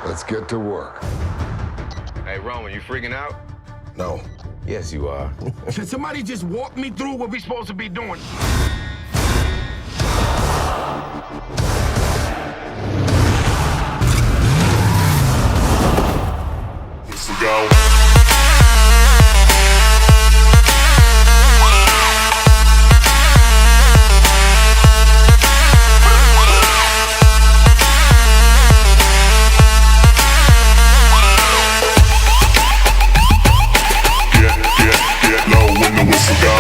Let's get to work. Hey, Roman, you freaking out? No. Yes, you are. Can somebody just walk me through what we're supposed to be doing? Let's go. Get low when the whistle go.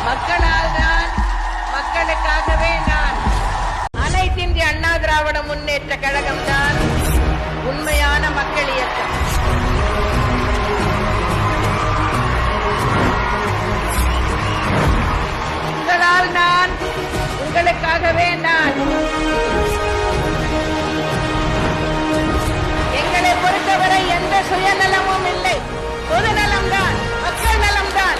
மக்களால் நான், மக்களுக்காகவே நான். அனைத்திந்திய அண்ணா திராவிட முன்னேற்ற கழகம் தான் உண்மையான மக்கள் இயக்கம். உங்களால் நான், உங்களுக்காகவே நான். எங்களை பொறுத்தவரை எந்த சுயநலமும் இல்லை. பொதுநலம்தான், மக்கள் நலம்தான்.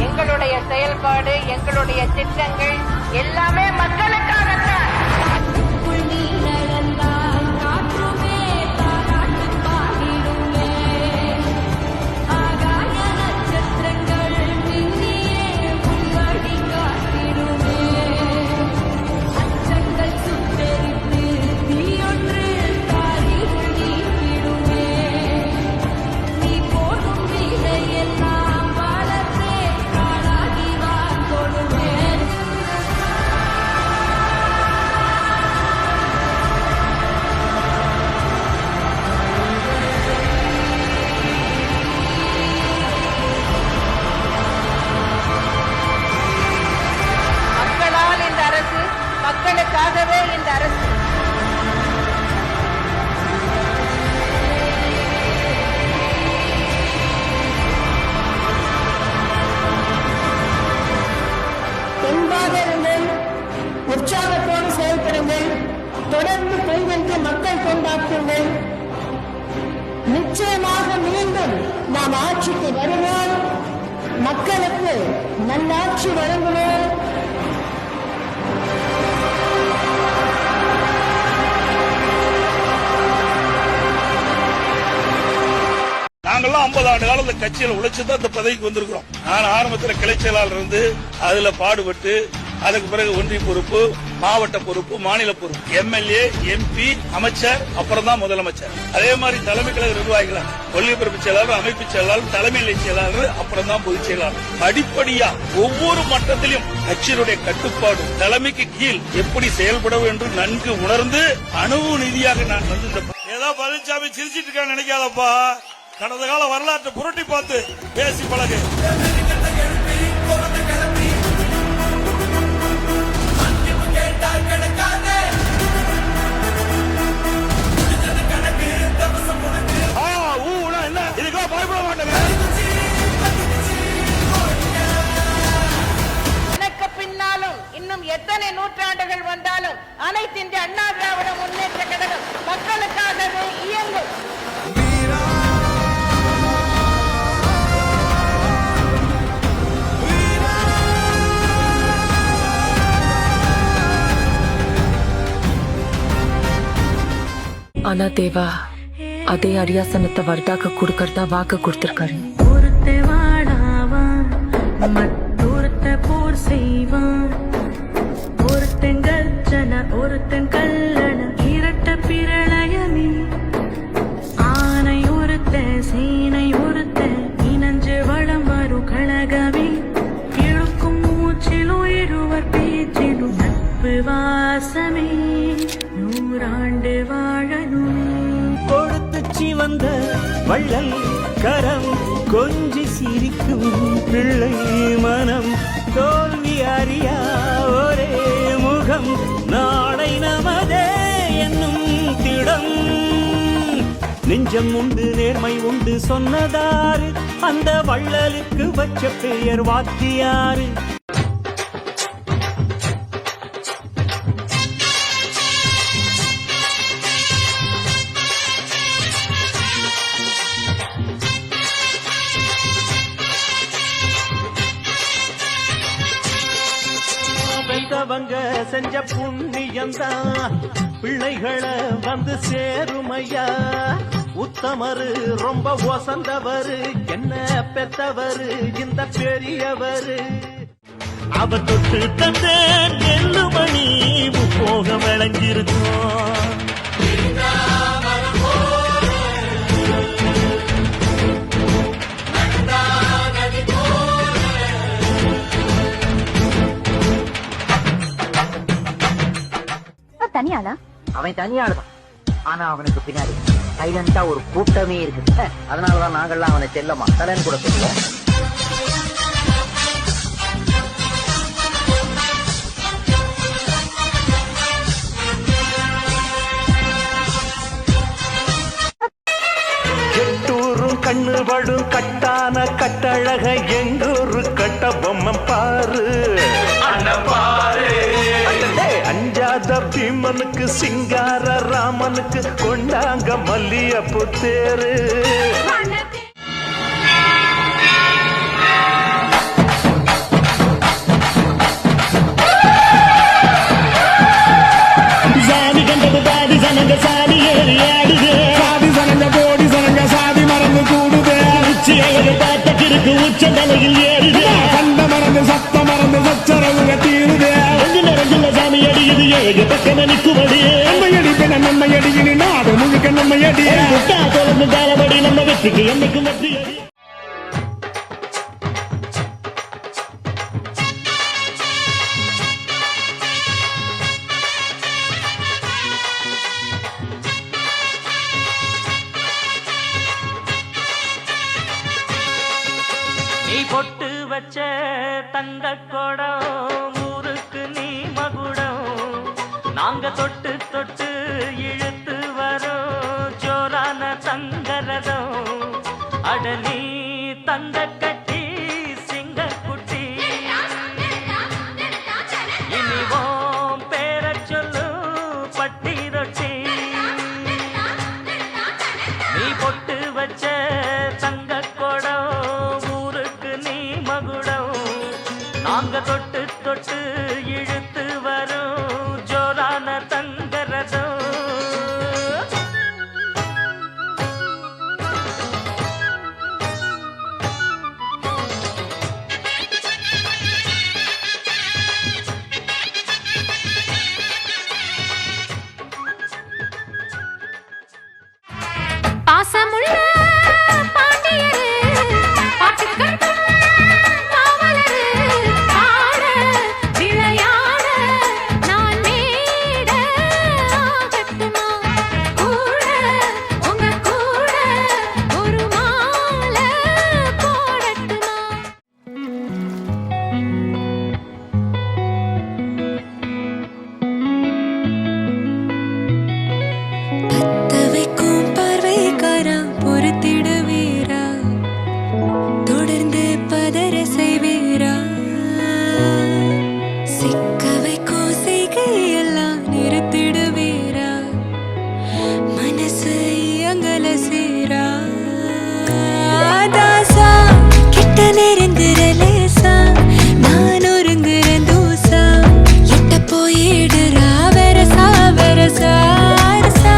எங்களுடைய செயல்பாடு, எங்களுடைய திட்டங்கள் எல்லாமே மக்களுக்காகத்தான். பொங்கல் கொண்டாடுங்கள். நிச்சயமாக மீண்டும் நாம் ஆட்சிக்கு வருவோம். மக்களுக்கு நல்லாட்சி வழங்குவோம். நாங்கெல்லாம் 50 ஆண்டு காலம் இந்த கட்சியில உழைச்சுதான் இந்த பதவிக்கு வந்திருக்கிறோம். நான் ஆரம்பத்தில் கிளை செயலாளர் இருந்து அதுல பாடுபட்டு அதுக்கு பிறகு ஒன்றிய பொறுப்பு, மாவட்ட பொறுப்பு, மாநில பொறுப்பு, எம்எல்ஏ, எம்பி, அமைச்சர், அப்புறம் தான் முதலமைச்சர். அதே மாதிரி தலைமை கழக நிர்வாகிகள், கொள்கை பரப்பு செயலாளர், அமைப்பு செயலாளர், தலைமை நிலை செயலாளர், அப்புறம் தான் பொதுச் செயலாளர். படிப்படியா ஒவ்வொரு மட்டத்திலும் கட்சியினுடைய கட்டுப்பாடு தலைமைக்கு கீழ் எப்படி செயல்பட வேண்டும் நன்கு உணர்ந்து அனுபவ நிதியாக நான் வந்து ஏதோ பழனிசாமி சிரிச்சிட்டு இருக்கான்னு நினைக்காதப்பா. கடந்த கால வரலாற்றை புரட்டி பார்த்து பேசி பழகு. இதுக்கெல்லாம் பயப்பட மாட்டேங்க. எனக்கு பின்னாலும் இன்னும் எத்தனை நூற்றாண்டுகள் வந்தாலும் அனைத்து இந்திய அண்ணா திராவிட முன்னேற்ற கழகம் மக்களுக்காகவே இயங்கும். ஆனா தேவா அதே அரியாசனத்தை வர்தாக்க கொடுக்கறதா வாக்கு கொடுத்திருக்காரு. ஒருத்த வாடாவான் மற்றொருத்த போர் செய்வான். ஒருத்தன் கர்ஜன ஒருத்தன் கல்லண இரட்ட பிரளயமே. ஆனை ஒருத்த சீனை ஒருத்த இனஞ்சு வளம் வரும் கழகமே. இழுக்கும் மூச்சிலும் இருவர் பேச்சிலும் நட்பு வாசமே. 100 ஆண்டு வாழணும். கொடுத்துச்சி வந்த வள்ளல் கரம் கொஞ்சி சிரிக்கும் பிள்ளை மனம். தோல்வி அறியா ஒரே முகம் நாளை நமதே என்னும் திடம். நெஞ்சம் உண்டு நேர்மை உண்டு சொன்னதாரு அந்த வள்ளலுக்கு வச்ச பெயர் வாத்தியாரு. பெத்தவங்க செஞ்ச புண்ணியந்தான் பிள்ளைகளை வந்து சேருமையா. உத்தமரு ரொம்ப ஒசந்தவரு என்ன பெத்தவரு இந்த பெரியவரு. அவ தொட்டு தந்த நெல்லுமணி போக விளைஞ்சிருக்கும். தனியாளா? அவன் தனியாளுதான். ஆனா அவனுக்கு பின்னாடி சைலண்டா ஒரு கூட்டமே இருக்கு. அதனாலதான் நாங்கள்லாம் அவனை செல்லமா தலைன்னு கூட சொல்லுவோம். எட்டூரும் கண்ணுபடும் கட்டான கட்டழக எங்கூரு கட்ட பொம்மை பாரு. அஞ்சாத பீமனுக்கு சிங்கார ராமனுக்கு கொண்டாங்க மல்லியப்பு தேரு. சாதி கண்டது பாதி சனங்க சாதி ஏறி ஆடுது. சாதி சனங்க போடி சனங்க சாதி மறந்து கூடுது. உச்சி அழகு பார்த்த கிறுக்கு உச்ச தலையில் ஏறுது. கண்ட மறந்து சத்த மறந்து சச்சரவுங்க தீருது. சாமி அடியுது ஏழு பக்கம் நிற்குமடி. நம்மையடி பெண நம்மையடி இனி நாடு முழுக்க நம்மையடி. தொடர்ந்து தாரபடி நம்ம வெற்றிக்கு என்னைக்கும் வெற்றி அடி. நீ பொட்டு வச்ச தங்க கொடம் ஊருக்கு நீ மகுடம். நாங்க தொட்டு தொட்டு இழுத்து வரோம் ஜோரான தங்கரதம். அட நீ தங்க கட்டி சிங்க குட்டி. இனிவோம் பேர சொல்லு பட்டி ரொட்டி. நாங்க தொட்டு தொட்டு இழுத்து வரும் ஜோரான தங்கரதம். பாசமுள்ள பாண்டியரே பாட்டுக்கள் காவலரே ஆட விளையாட நான் மேட ஆகட்டுமா கூட உங்க கூட ஒரு மாலை போடட்டுமா. பத்தவைக்கும் பார்வைக்காரா பொறுத்திட வீரா தொடர்ந்து பதற செய்வீரா சிக்க வைக்கும் செய்கையெல்லாம் நிறுத்திட வீரா மனசு அங்கல சேரா தாசா கிட்ட நெருங்குற லேசா நான் ஒருங்குற தூசா எட்ட போயிடுறா வெரசா வெரசா அரசா.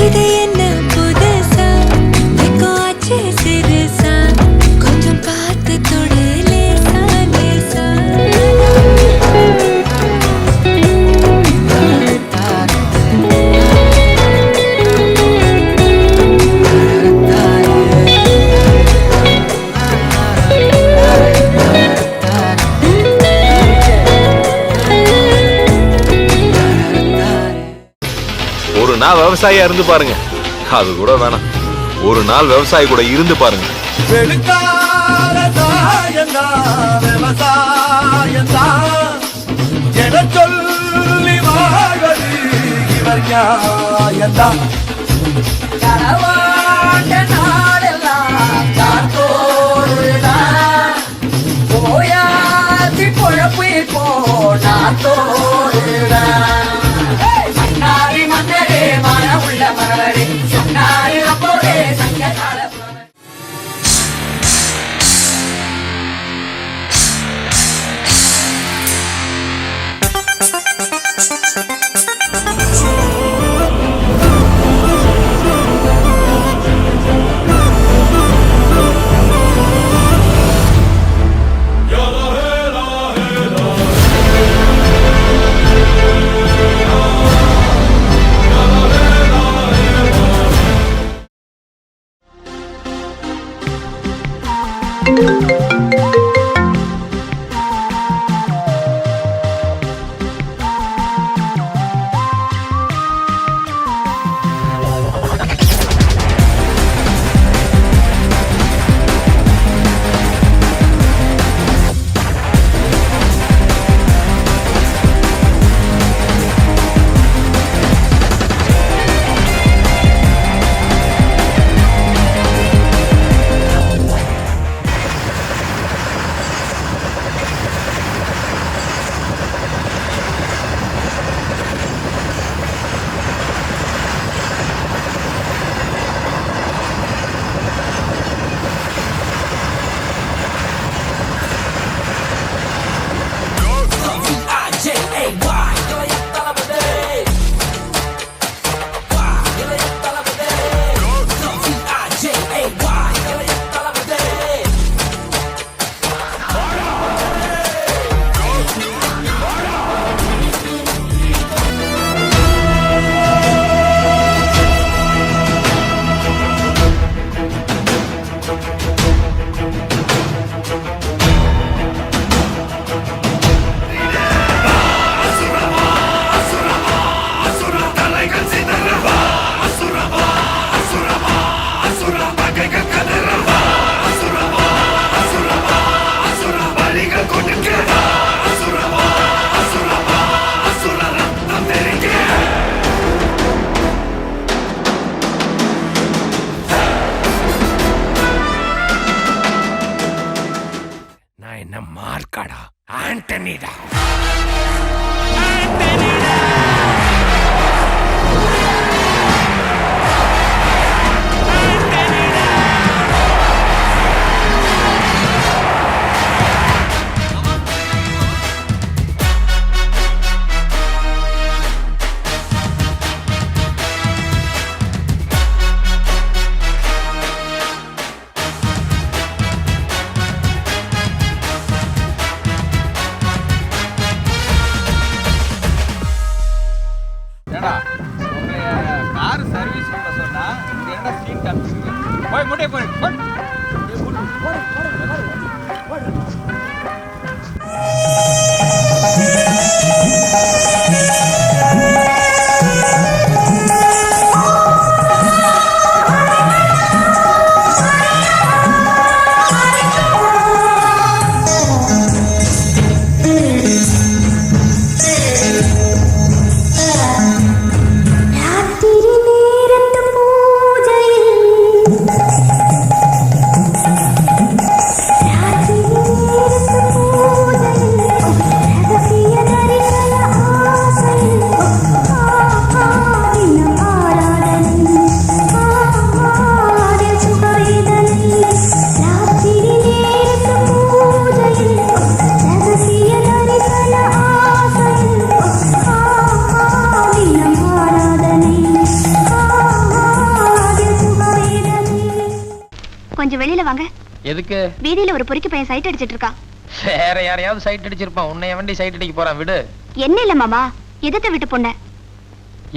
இது என்ன புதுசா வெக்கோ ஆச்சு சிறுசா கொஞ்சம் பார்த்து தொடு லேசா லேசா. ஒரு நாள் விவசாயியா இருந்து பாருங்க, அது கூட வேணாம். ஒரு நாள் விவசாயி கூட இருந்து பாருங்க. சொல்லி வாழ்வது இவர் நியாயந்தான். போயாத்தி பொழப்பு இப்போ நான் தோடுதான். மன்னாரி மன்னரே மன உள்ள மலரே சொன்னாரு அப்போதே சங்ககால. மார்க்காடா, ஆண்டனிடா. எதுக்கு? வீதியில ஒரு பொறுக்கி பையன் சைட் அடிச்சிட்டு இருக்கான். வேற யாரையாவது சைட் அடிச்சிருப்பான். உன்னை வண்டி சைட் அடிக்க போறான், விடு. என்ன இல்ல மாமா, எதிர்த்த வீட்டு பொண்ணு.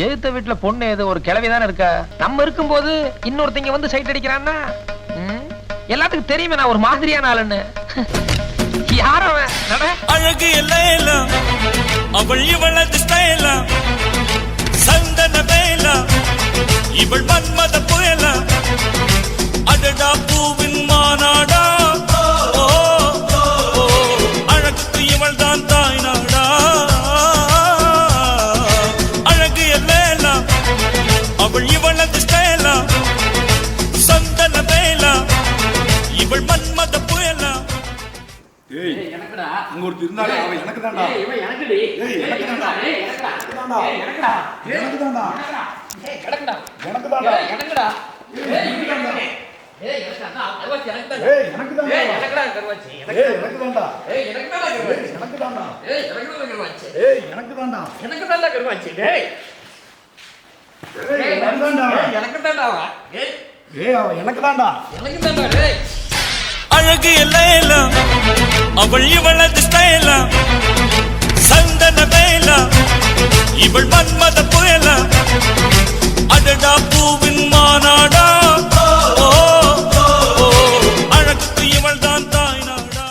எதிர்த்த வீட்டுல பொண்ணு எது? ஒரு கிழவிதானே இருக்கா. நம்ம இருக்கும்போது இன்னொருத்தங்க வந்து சைட் அடிக்கிறான்னா எல்லாத்துக்கும் தெரியுமே நான் ஒரு மாதிரியான ஆளுன்னு. யார் அவன்? அழகு எல்லாம் அவள் இவளது ஸ்டைலா, சந்தன வேலா இவள் மன்மத புயலா, அடடா பூவின் மாநாடா, ஓ அழகுக்கு இவள் தான் தாய் நாடா. அழகு எல்லாம் அவள் இவளது ஸ்டைலா, சந்தன வேலா இவள் மன்மத புயலா. ஏய் எனக்குடா அங்க ஒரு இருந்தாலே அவ எனக்கு தான்டா. இவன் எனக்குடி. ஏய் எனக்கு தான்டா. எனக்குடா. எனக்குடா. எனக்கு தான்டா. ஏய் கடக்குடா. எனக்கு தான்டா. எனக்குடா. ஏய் எனக்குடா. ஏய் எனக்குடா. கர்வாச்சி எனக்கு தான்டா. ஏய் எனக்கு தான்டா. ஏய் எனக்குடா கர்வாச்சி. ஏய் எனக்கு தான்டா. ஏய் எனக்கு தான்டா கர்வாச்சி. எனக்கு தான்டா. ஏய் எனக்கு தான்டா கர்வாச்சி. ஏய் எனக்கு தான்டா. எனக்கு தான்டா கர்வாச்சி. டேய். ஏய் எனக்கு தான்டா. ஏய் எனக்கு தான்டா. ஏய் ஏய் அவ எனக்கு தான்டா. எனக்கு தான்டா. டேய். அழகு எல்லாம் அவள் இவளது ஸ்டைலா, சந்தன வேலா இவள் மன்மத புயலா, அடடா பூவின் மாநாடா, ஓ அழகுக்கு இவள் தான் தாய் நாடா.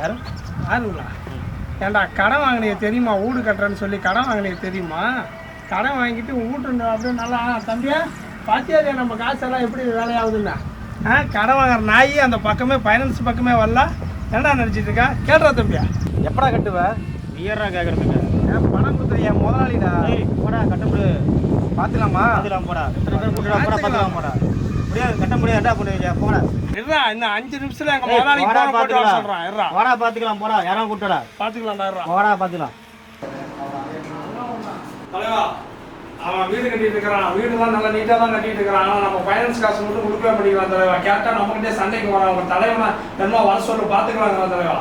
யாருங்களா? ஏண்டா கடன் வாங்கினே தெரியுமா? வீடு கட்டுறேன்னு சொல்லி கடன் வாங்கினே தெரியுமா? கடன் வாங்கிட்டு வீட்டு அப்படியே நல்லா தம்பியா பாத்தியா இல்லையா நம்ம காசெல்லாம் எப்படி வேலையாகுதுன்னா? கடன் வாங்குற நாய் அந்த பக்கமே ஃபைனான்ஸ் பக்கமே வரல. என்னடா நினச்சிட்டு இருக்கா? கேட்டுறா தம்பியா. எப்படா கட்டுவ? நீரா கேக்குறதுக்கு ஏன் பணம் கொடுத்துரு, என் முதலாளிடா. போடா கட்டப்படு. பார்த்துக்கலாமா? பாத்துக்கலாம் போடா. பாத்துக்கலாம் போடா. முடியாது கட்ட முடியாதுடா. போடா. இருடா, இன்னும் 5 நிமிஷத்துல எங்க முதலாளி போன போட்டு வர சொல்றான். இருடா போடா பாத்துக்கலாம். போடா யாரும் கூட்டடா. பார்த்துக்கலாம்டா. இருடா போடா பாத்துக்கலாம். தலைவா, அவன் வீடு கட்டிட்டு இருக்கிறான். வீடுலாம் நல்லா நீட்டாக தான் கட்டிட்டு இருக்கிறான். ஆனால் நம்ம ஃபைனான்ஸ் காசு மட்டும் கொடுக்கவே மாட்டேங்கிறான் தலைவா. கேட்டால் நம்மகிட்டே சண்டைக்கு வரான். அவங்க தலைவனை என்ன வர சொல்லு பார்த்துக்கலாங்கிறான் தலைவா.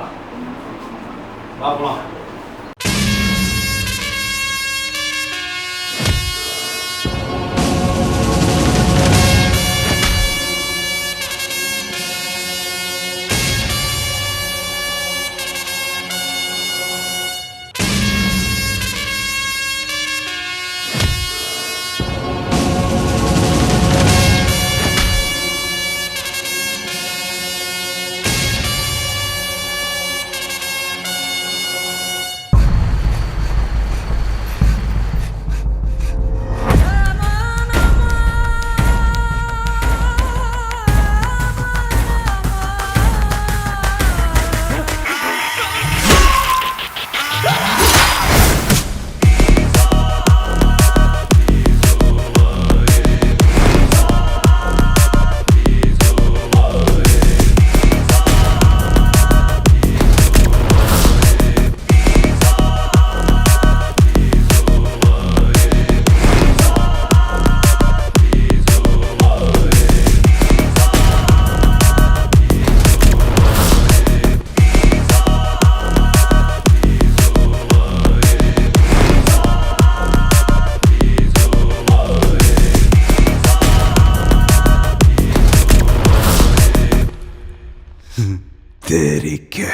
பார்க்கலாம். தெரிக்க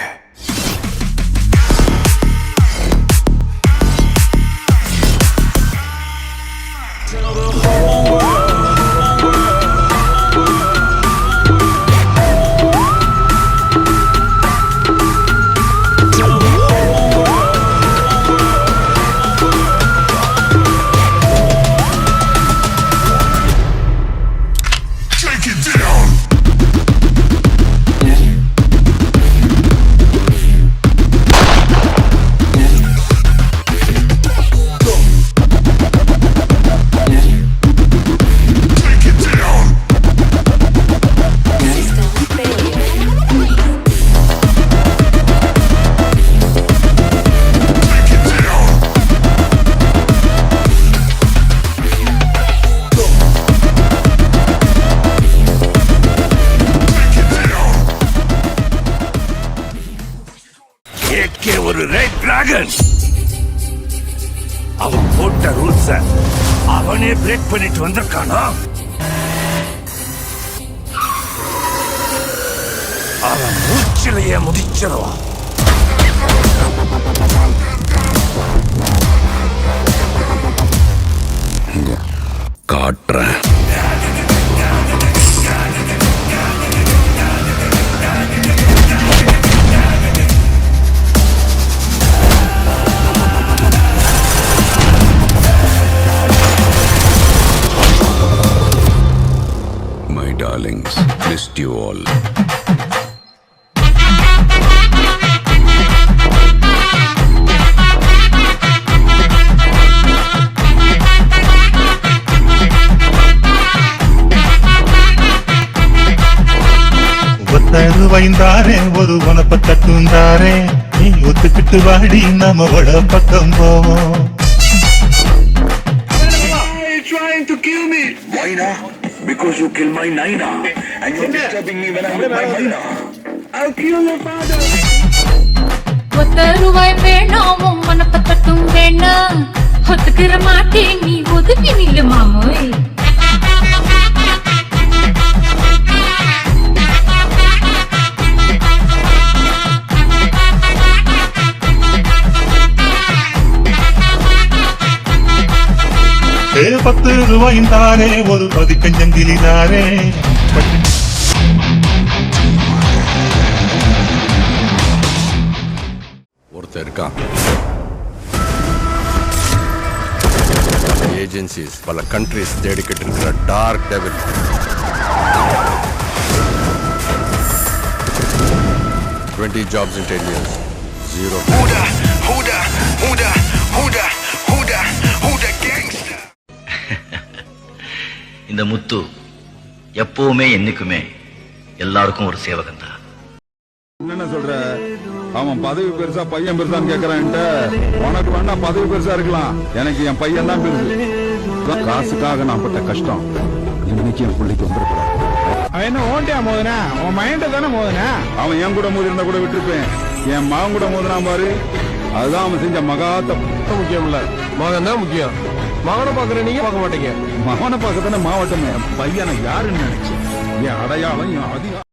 ஒரு ரெட் டிராகன் அவன் போட்ட ரூல்ஸ அவனே பிரேக் பண்ணிட்டு வந்திருக்கானா? அவன் மூச்சிலேயே முதிச்சிருவான். காட்டுறேன். My darlings, missed you all. வைந்தாரே ஒரு உனப்ப தட்டுந்தாரே, நீ ஒத்துக்கிட்டு வாடி நம்ம வட பக்கம் போவோம். Trying to kill me. Why not? Because you killed my Naina and you're disturbing me when I'm with my Naina. I'll kill your father. ஒத்தருவாய் வேணாம் மனப்பத்தட்டும் வேணாம், ஒத்துக்கிற மாட்டேன் நீ ஒதுக்கி நில்லு மாமோய். ₹10 தாரே ஒரு பதிக்கஞ்சங்கிலி தாரே. ஒருத்தர் இருக்கான். ஏஜென்சிஸ் பல கண்ட்ரிஸ் தேடிக்கிட்டு இருக்கிற dark devil. $20 jobs in 10 years. 0. இந்த முத்து எப்பவுமே என்னைக்குமே எல்லாருக்கும் ஒரு சேவகன் தான். என்ன சொல்ற? அவன் பதவி பெருசா பையன் பெருசான்னு கேக்குறான். உனக்கு வேணா பதவி பெருசா இருக்கலாம், எனக்கு என் பையன் தான் பெருசு. காசுக்காக நான் பட்ட கஷ்டம் இன்னைக்கு என் பிள்ளைக்கு வந்துருக்கிறான். அவன் என்ன ஓண்டியா மோதுனா? உன் மைண்ட தானே மோதுனா? அவன் என் கூட மோதி இருந்தா கூட விட்டுருப்பேன். என் மகன் கூட மோதினா பாரு, அதுதான் அவன் செஞ்ச மகா தப்பு. முக்கியம் இல்ல, மகன் தான் முக்கியம். மகனை பாக்குற நீங்க பார்க்க மாட்டீங்க. மகனை பார்க்கத்தானே மாவட்டமே. பையனை யாருன்னு நினைச்சு என் அடையாளம் என் அதிகம்.